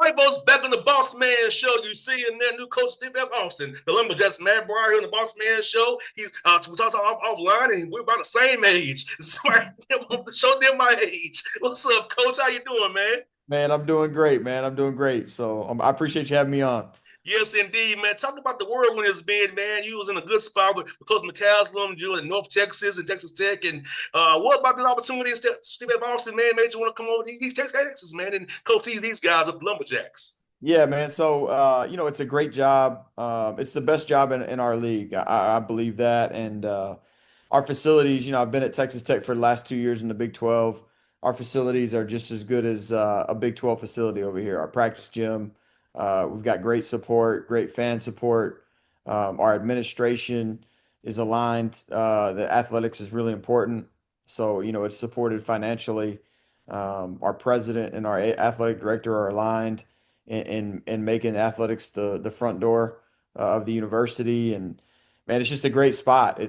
right, folks, back on the Bossman show. You see in there, new coach Steve F. Austin, the Lumberjacks, man, Braeuer here on the Bossman show. He's we talked offline, and we're about the same age. So I show them my age. What's up, coach? How you doing, man? Man, I'm doing great, man. I'm doing great. So I appreciate you having me on. Yes, indeed, man. Talk about the whirlwind it's been, man. You was in a good spot with Coach McCaslin, you in North Texas and Texas Tech. And what about the opportunities that Steve F. Austin, man, made you want to come over to East Texas, man, and coach these guys up Lumberjacks? Yeah, man. So it's a great job. It's the best job in our league. I believe that. And our facilities, I've been at Texas Tech for the last 2 years in the Big 12. Our facilities are just as good as a Big 12 facility over here. Our practice gym, we've got great support, great fan support. Our administration is aligned. The athletics is really important. So, it's supported financially. Our president and our athletic director are aligned in making athletics the front door of the university. And man, it's just a great spot.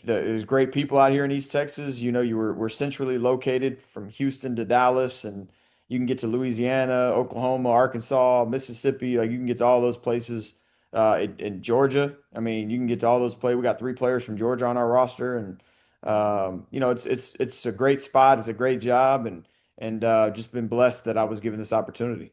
There's great people out here in East Texas. We're centrally located from Houston to Dallas, and you can get to Louisiana, Oklahoma, Arkansas, Mississippi. Like you can get to all those places. In Georgia, I mean, you can get to all those play. We got 3 players from Georgia on our roster, and it's a great spot. It's a great job, and just been blessed that I was given this opportunity.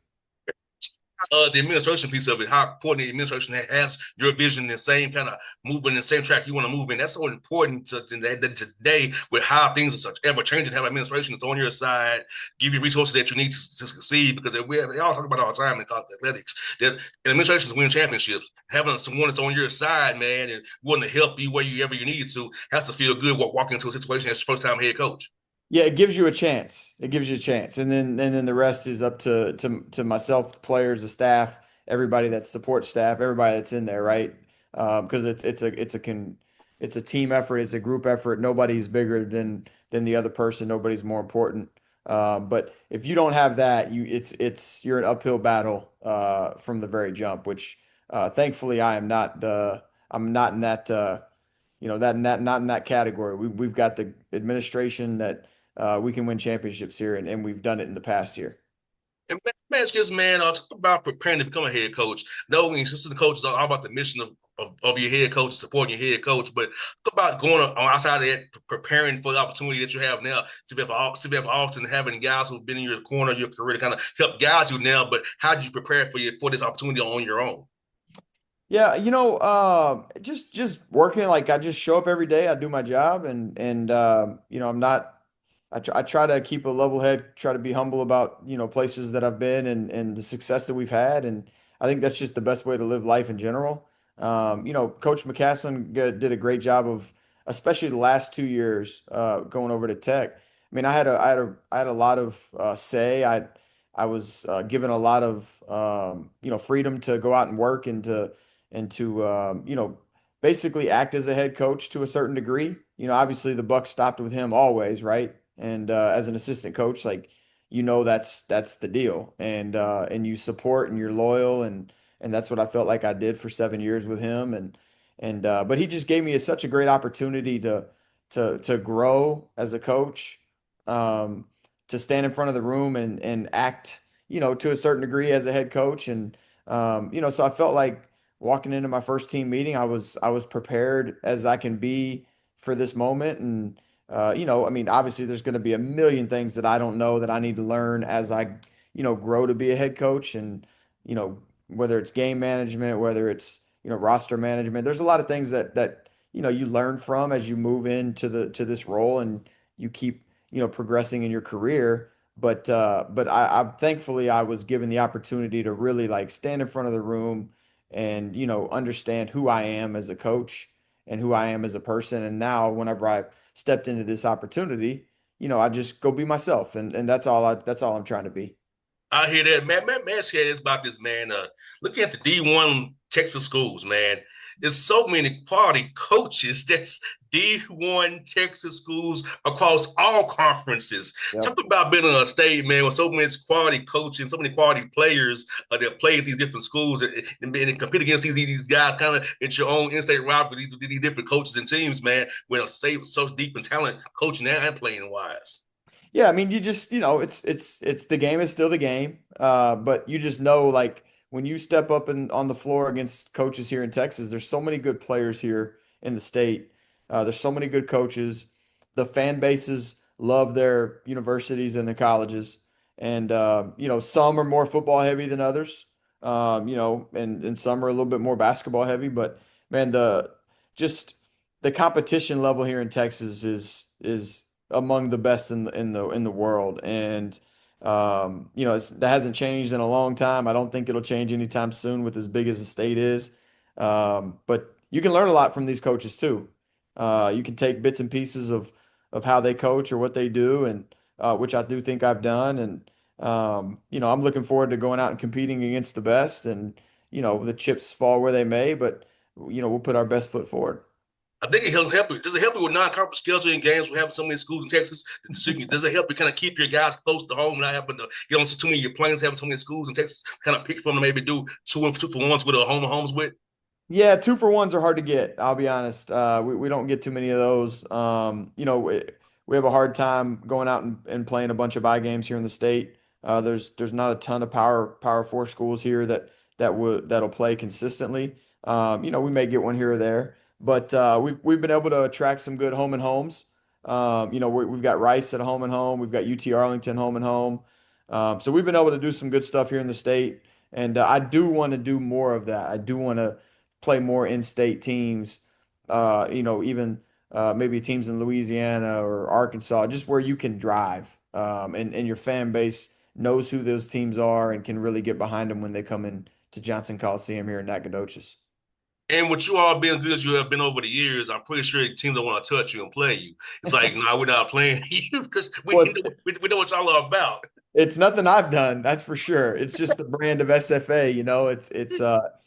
The administration piece of it, how important the administration has your vision, the same kind of moving, the same track you want to move in. That's so important today with how things are such ever changing. Have administration that's on your side, give you resources that you need to succeed. Because they all talk about it all the time in college athletics that administrations win championships. Having someone that's on your side, man, and willing to help you wherever you need to, has to feel good walking into a situation as first time head coach. Yeah, it gives you a chance. It gives you a chance, and then the rest is up to myself, the players, the staff, everybody that supports staff, everybody that's in there, right? Because it's a team effort, it's a group effort. Nobody's bigger than the other person. Nobody's more important. But if you don't have that, you're an uphill battle from the very jump. Which thankfully I am not. I'm not in that. Not in that category. We've got the administration that we can win championships here, and we've done it in the past year. And man, it's just man, talk about preparing to become a head coach. Knowing assistant coaches are all about the mission of your head coach, supporting your head coach, but talk about going on outside of that, preparing for the opportunity that you have now to be Austin, having guys who've been in your corner, your career to kind of help guide you now. But how did you prepare for this opportunity on your own? Yeah, just working. Like I just show up every day. I do my job, and I'm not. I try to keep a level head, try to be humble about, places that I've been and the success that we've had. And I think that's just the best way to live life in general. Coach McCaslin did a great job of, especially the last 2 years, going over to Tech. I mean, I had a lot of say. I was given a lot of, freedom to go out and work and to basically act as a head coach to a certain degree. Obviously the buck stopped with him always, right? And as an assistant coach, like that's the deal, and you support and you're loyal, and that's what I felt like I did for 7 years with him, and but he just gave me such a great opportunity to grow as a coach, um, to stand in front of the room and act, to a certain degree as a head coach, and so I felt like walking into my first team meeting, I was prepared as I can be for this moment, and I mean, obviously, there's going to be a million things that I don't know that I need to learn as I, grow to be a head coach, and whether it's game management, whether it's roster management. There's a lot of things that you learn from as you move into the to this role, and you keep progressing in your career. But I thankfully I was given the opportunity to really like stand in front of the room and understand who I am as a coach and who I am as a person. And now whenever I stepped into this opportunity, I just go be myself, and that's all I'm trying to be. I hear that, man. Man, said it's about this, man. Looking at the D1 Texas schools, man, there's so many quality coaches that's D1 Texas schools across all conferences. Yep. Talk about being in a state, man, with so many quality coaches and so many quality players that play at these different schools and compete against these guys kind of at your own in-state route with these different coaches and teams, man, with a state so deep in talent, coaching and playing wise. Yeah, I mean, you just, it's the game is still the game. But you just know, like, when you step up on the floor against coaches here in Texas, there's so many good players here in the state. There's so many good coaches. The fan bases love their universities and their colleges, and some are more football heavy than others. And some are a little bit more basketball heavy. But man, just the competition level here in Texas is among the best in the world. And that hasn't changed in a long time. I don't think it'll change anytime soon with as big as the state is. But you can learn a lot from these coaches too. You can take bits and pieces of how they coach or what they do, and which I do think I've done. And I'm looking forward to going out and competing against the best. And the chips fall where they may, but we'll put our best foot forward. I think it help you. Does it help you with non-conference scheduling games? We have so many schools in Texas. Does it help you kind of keep your guys close to home, not having to get on too many of your planes, having so many schools in Texas, kind of pick from them, maybe do two for ones with a home and homes with? Yeah, two for ones are hard to get. I'll be honest. We don't get too many of those. We have a hard time going out and playing a bunch of I games here in the state. There's not a ton of power four schools here that'll play consistently. We may get one here or there, but we've been able to attract some good home and homes. We've got Rice at home and home. We've got UT Arlington home and home. So we've been able to do some good stuff here in the state, and I do want to do more of that. I do want to play more in-state teams, even maybe teams in Louisiana or Arkansas, just where you can drive, and your fan base knows who those teams are and can really get behind them when they come in to Johnson Coliseum here in Nacogdoches. And with you all being good as you have been over the years, I'm pretty sure teams don't want to touch you and play you. It's like, no, nah, we're not playing you because Well, we know what y'all are about. it's nothing I've done, that's for sure. It's just the brand of SFA,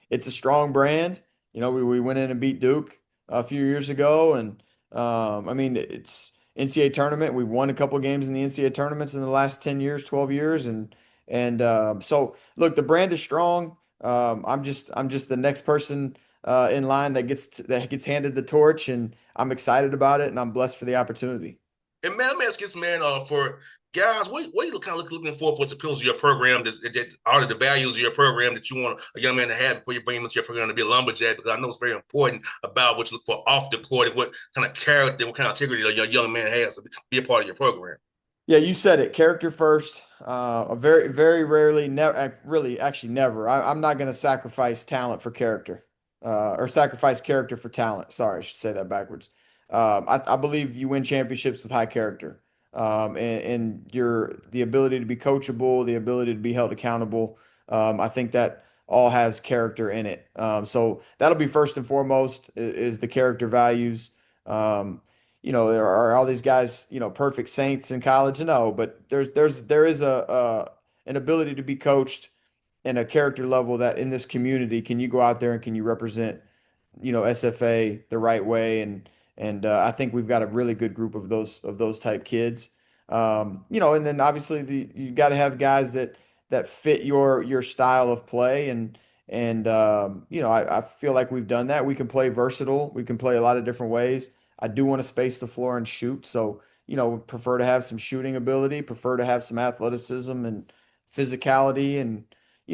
it's a strong brand. We went in and beat Duke a few years ago, and I mean it's NCAA tournament. We won a couple of games in the NCAA tournaments in the last 10 years, 12 years, and so look, the brand is strong. I'm just the next person in line that gets handed the torch, and I'm excited about it, and I'm blessed for the opportunity. And man, I'm asking this man for guys, what you kind of looking for the pillars of your program that are the values of your program that you want a young man to have before you bring him into your program to be a lumberjack? Because I know it's very important about what you look for off the court and what kind of character, what kind of integrity your young man has to be a part of your program. Yeah, you said it. Character first. Very, very rarely, never, really, actually, never. I'm not going to sacrifice talent for character, or sacrifice character for talent. Sorry, I should say that backwards. I believe you win championships with high character, and the ability to be coachable, the ability to be held accountable. I think that all has character in it. So that'll be first and foremost is the character values. There are all these guys, perfect saints in college. No, but there is an ability to be coached and a character level that in this community, can you go out there and can you represent, SFA the right way? And I think we've got a really good group of those type kids. And then obviously you got to have guys that fit your style of play. And I feel like we've done that. We can play versatile. We can play a lot of different ways. I do want to space the floor and shoot. So, prefer to have some shooting ability, prefer to have some athleticism and physicality. And,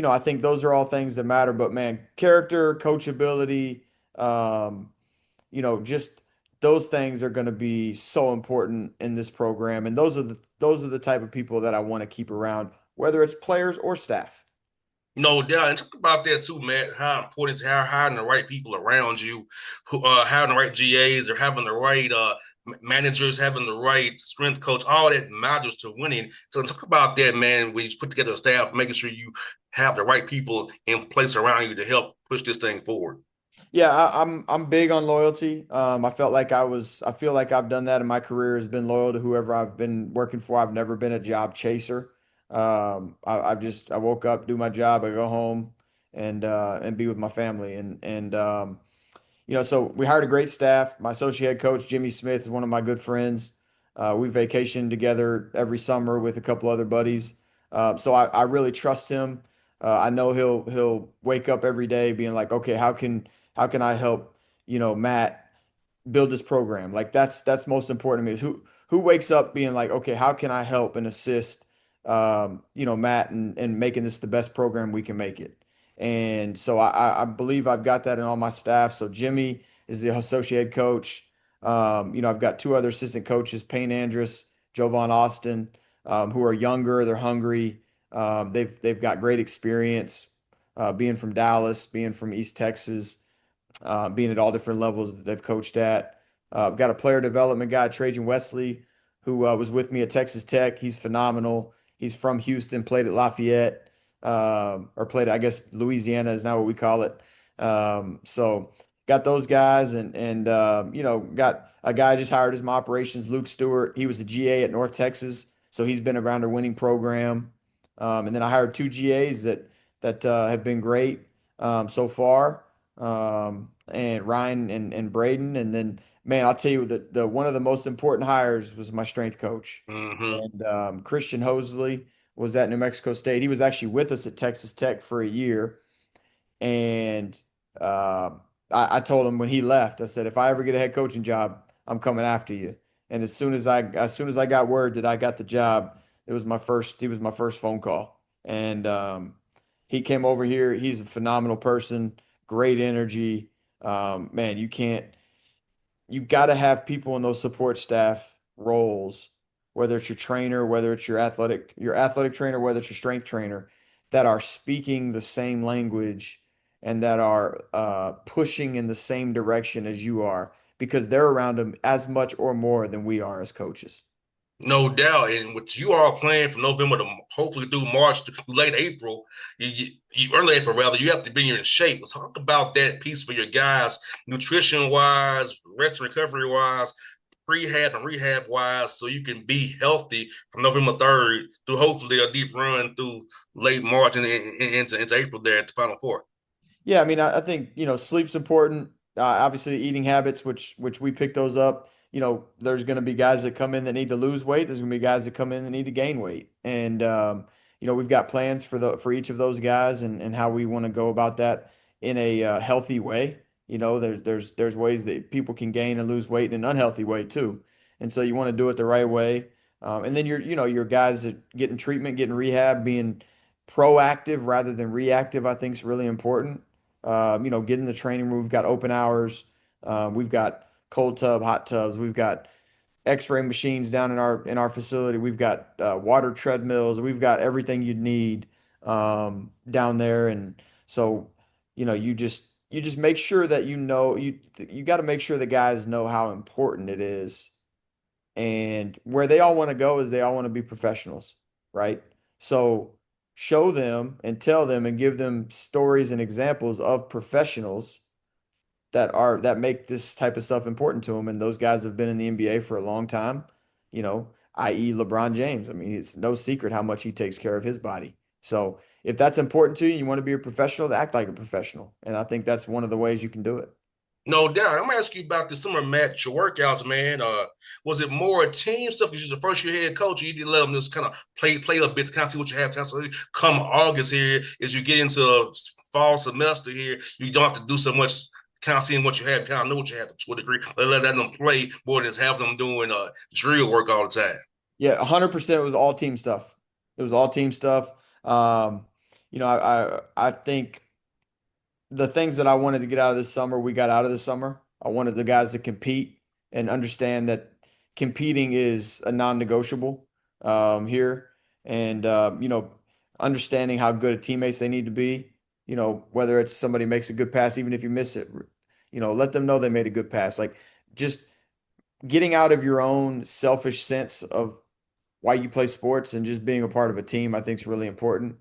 I think those are all things that matter. But man, character, coachability, just those things are going to be so important in this program. And those are the type of people that I want to keep around, whether it's players or staff. No doubt. And talk about that too, Matt. How important is having the right people around you, who having the right GAs or having the right managers, having the right strength coach, all that matters to winning. So talk about that, man. When you put together a staff, making sure you have the right people in place around you to help push this thing forward. Yeah, I'm big on loyalty. I feel like I've done that in my career, has been loyal to whoever I've been working for. I've never been a job chaser. I woke up, do my job, I go home and be with my family. So we hired a great staff. My associate head coach, Jimmy Smith, is one of my good friends. We vacation together every summer with a couple other buddies. So I really trust him. I know he'll wake up every day being like, okay, how can I help, Matt build this program? Like that's most important to me is who wakes up being like, okay, how can I help and assist, Matt and making this the best program we can make it? And so I believe I've got that in all my staff. So Jimmy is the associate coach. I've got two other assistant coaches, Payne Andrus, Jovan Austin, who are younger, they're hungry. They've got great experience, being from Dallas, being from East Texas, being at all different levels that they've coached at. I've got a player development guy, Trajan Wesley, who was with me at Texas Tech. He's phenomenal. He's from Houston, played at Lafayette, or played, I guess, Louisiana is now what we call it. So got those guys, and got a guy I just hired as my operations, Luke Stewart. He was a GA at North Texas, so he's been around a winning program. And then I hired two GAs that have been great so far, and Ryan and Braden. And then, man, I'll tell you the one of the most important hires was my strength coach. Mm-hmm. And Christian Hosley was at New Mexico State. He was actually with us at Texas Tech for a year. And uh, I told him when he left, I said, if I ever get a head coaching job, I'm coming after you. And as soon as I got word that I got the job, he was my first phone call. And he came over here. He's a phenomenal person, great energy. Man, you got to have people in those support staff roles, whether it's your trainer, whether it's your athletic trainer, whether it's your strength trainer, that are speaking the same language and that are pushing in the same direction as you are, because they're around them as much or more than we are as coaches. No doubt. And what you are playing from November to hopefully through March to late April, early April rather, you have to be in shape. Let's talk about that piece for your guys, nutrition wise, rest and recovery wise, prehab and rehab wise, so you can be healthy from November 3rd through hopefully a deep run through late March and into April there at the Final Four. Yeah, I mean, I think sleep's important. Obviously, eating habits, which we pick those up. There's going to be guys that come in that need to lose weight. There's going to be guys that come in that need to gain weight, and we've got plans for each of those guys and how we want to go about that in a healthy way. There's ways that people can gain and lose weight in an unhealthy way too, and so you want to do it the right way. And then your guys that getting treatment, getting rehab, being proactive rather than reactive, I think is really important. Get in the training room. We've got open hours. We've got cold tub, hot tubs. We've got X-ray machines down in our facility. We've got water treadmills. We've got everything you need down there. And so, you just make sure that you got to make sure the guys know how important it is. And where they all want to go is they all want to be professionals, right? So show them and tell them and give them stories and examples of professionals that make this type of stuff important to them. And those guys have been in the NBA for a long time, i.e. LeBron James. I mean, it's no secret how much he takes care of his body. So if that's important to you, you want to be a professional, act like a professional. And I think that's one of the ways you can do it. No doubt. I'm gonna ask you about the summer match, your workouts, man. Was it more team stuff because you're the first year head coach? You didn't let them just kind of play a bit to kind of see what you have. Kind of see, come August here, as you get into fall semester here, you don't have to do so much. Kind of seeing what you have, kind of know what you have to a degree. Let them play more than just have them doing drill work all the time. Yeah, 100% it was all team stuff. It was all team stuff. I think the things that I wanted to get out of this summer, we got out of this summer. I wanted the guys to compete and understand that competing is a non-negotiable here, and understanding how good of teammates they need to be. Whether it's somebody makes a good pass, even if you miss it, let them know they made a good pass. Like just getting out of your own selfish sense of why you play sports and just being a part of a team, I think is really important.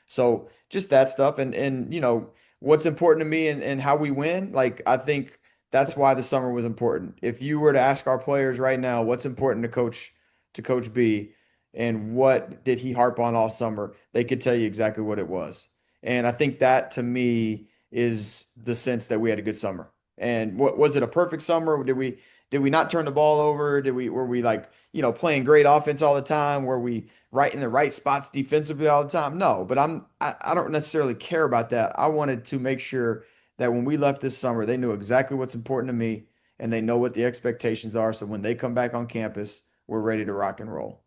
So just that stuff and what's important to me and how we win, like I think that's why the summer was important. If you were to ask our players right now what's important to Coach B and what did he harp on all summer, they could tell you exactly what it was. And I think that to me is the sense that we had a good summer. And what was it, a perfect summer? Did we not turn the ball over? Were we like, playing great offense all the time? Were we right in the right spots defensively all the time? No, but I don't necessarily care about that. I wanted to make sure that when we left this summer, they knew exactly what's important to me and they know what the expectations are. So when they come back on campus, we're ready to rock and roll.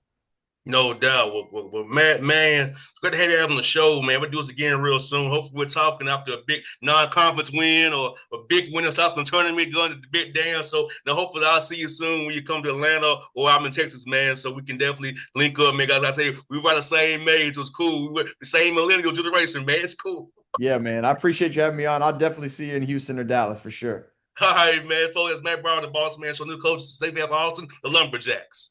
No doubt. Well, man, it's great to have you on the show, man. We'll do this again real soon. Hopefully, we're talking after a big non-conference win or a big win in Southland tournament going to the big dance. So, now hopefully, I'll see you soon when you come to Atlanta or I'm in Texas, man. So we can definitely link up, man. As I say, we were the same age. It was cool. We were the same millennial generation, man. It's cool. Yeah, man. I appreciate you having me on. I'll definitely see you in Houston or Dallas for sure. All right, man. So, it's Matt Braeuer, the boss man. So, new coach, State of Austin, the Lumberjacks.